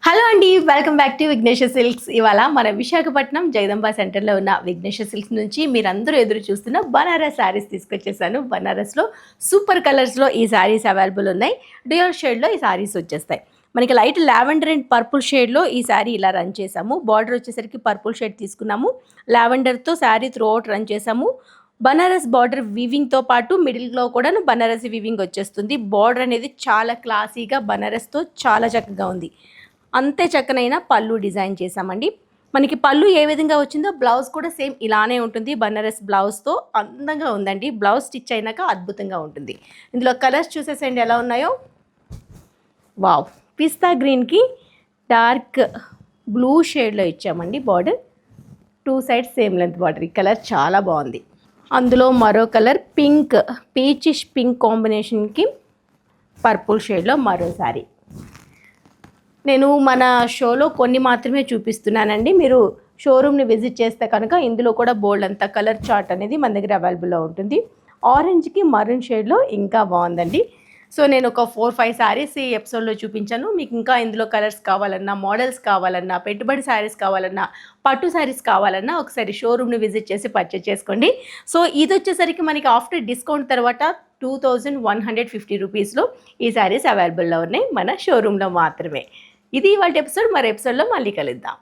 Hello అండి, welcome back to Vignesh silks. ఇవాళ మన విశాఖపట్నం జగదంబ సెంటర్లో ఉన్న విఘ్నేష్ సిల్క్స్ నుంచి మీరందరూ ఎదురు చూస్తున్న బనారస్ శారీస్ తీసుకొచ్చేసాను. బనారస్లో సూపర్ కలర్స్లో ఈ శారీస్ అవైలబుల్ ఉన్నాయి. డ్యూయల్ షేడ్లో ఈ శారీస్ వచ్చేస్తాయి. మనకి లైట్ లావెండర్ అండ్ పర్పుల్ షేడ్లో ఈ శారీ ఇలా రన్ చేసాము. బార్డర్ వచ్చేసరికి పర్పుల్ షేడ్ తీసుకున్నాము. లావెండర్తో శారీ త్రూ అవుట్ రన్ చేసాము. బనారస్ బార్డర్ వీవింగ్తో పాటు మిడిల్లో కూడా బనారస్ వీవింగ్ వచ్చేస్తుంది. బార్డర్ అనేది చాలా క్లాసీగా బనారస్తో చాలా చక్కగా ఉంది. అంతే చక్కనైన పళ్ళు డిజైన్ చేసామండి. మనకి పళ్ళు ఏ విధంగా వచ్చిందో బ్లౌజ్ కూడా సేమ్ ఇలానే ఉంటుంది. బనారస్ బ్లౌజ్తో అందంగా ఉందండి. బ్లౌజ్ స్టిచ్ అయినాక అద్భుతంగా ఉంటుంది. ఇందులో కలర్స్ చూసేసండి ఎలా ఉన్నాయో. వావ్, పిస్తా గ్రీన్కి డార్క్ బ్లూ షేడ్లో ఇచ్చామండి border. 2 sides same length border. ఈ కలర్ చాలా బాగుంది. అందులో మరో కలర్ పింక్, పీచిష్ పింక్ కాంబినేషన్కి పర్పుల్ షేడ్లో మరో సారీ. నేను మన షోలో కొన్ని మాత్రమే చూపిస్తున్నానండి. మీరు షోరూమ్ని విజిట్ చేస్తే కనుక ఇందులో కూడా బోల్డ్ అంత కలర్ చార్ట్ అనేది మన దగ్గర అవైలబుల్లో ఉంటుంది. ఆరెంజ్కి మరూన్ షేడ్లో ఇంకా బాగుందండి. సో నేను ఒక 4-5 శారీస్ ఈ ఎపిసోడ్లో చూపించాను. మీకు ఇంకా ఇందులో కలర్స్ కావాలన్నా, మోడల్స్ కావాలన్నా, పెట్టుబడి శారీస్ కావాలన్నా, పట్టు శారీస్ కావాలన్నా ఒకసారి షోరూమ్ని విజిట్ చేసి పర్చేస్ చేసుకోండి. సో ఇది వచ్చేసరికి మనకి ఆఫ్టర్ డిస్కౌంట్ తర్వాత 2150 రూపీస్లో ఈ శారీస్ అవైలబుల్లో ఉన్నాయి మన షోరూంలో మాత్రమే. ఇది ఇవాళ ఎపిసోడ్. మరో ఎపిసోడ్లో మళ్ళీ కలుద్దాం.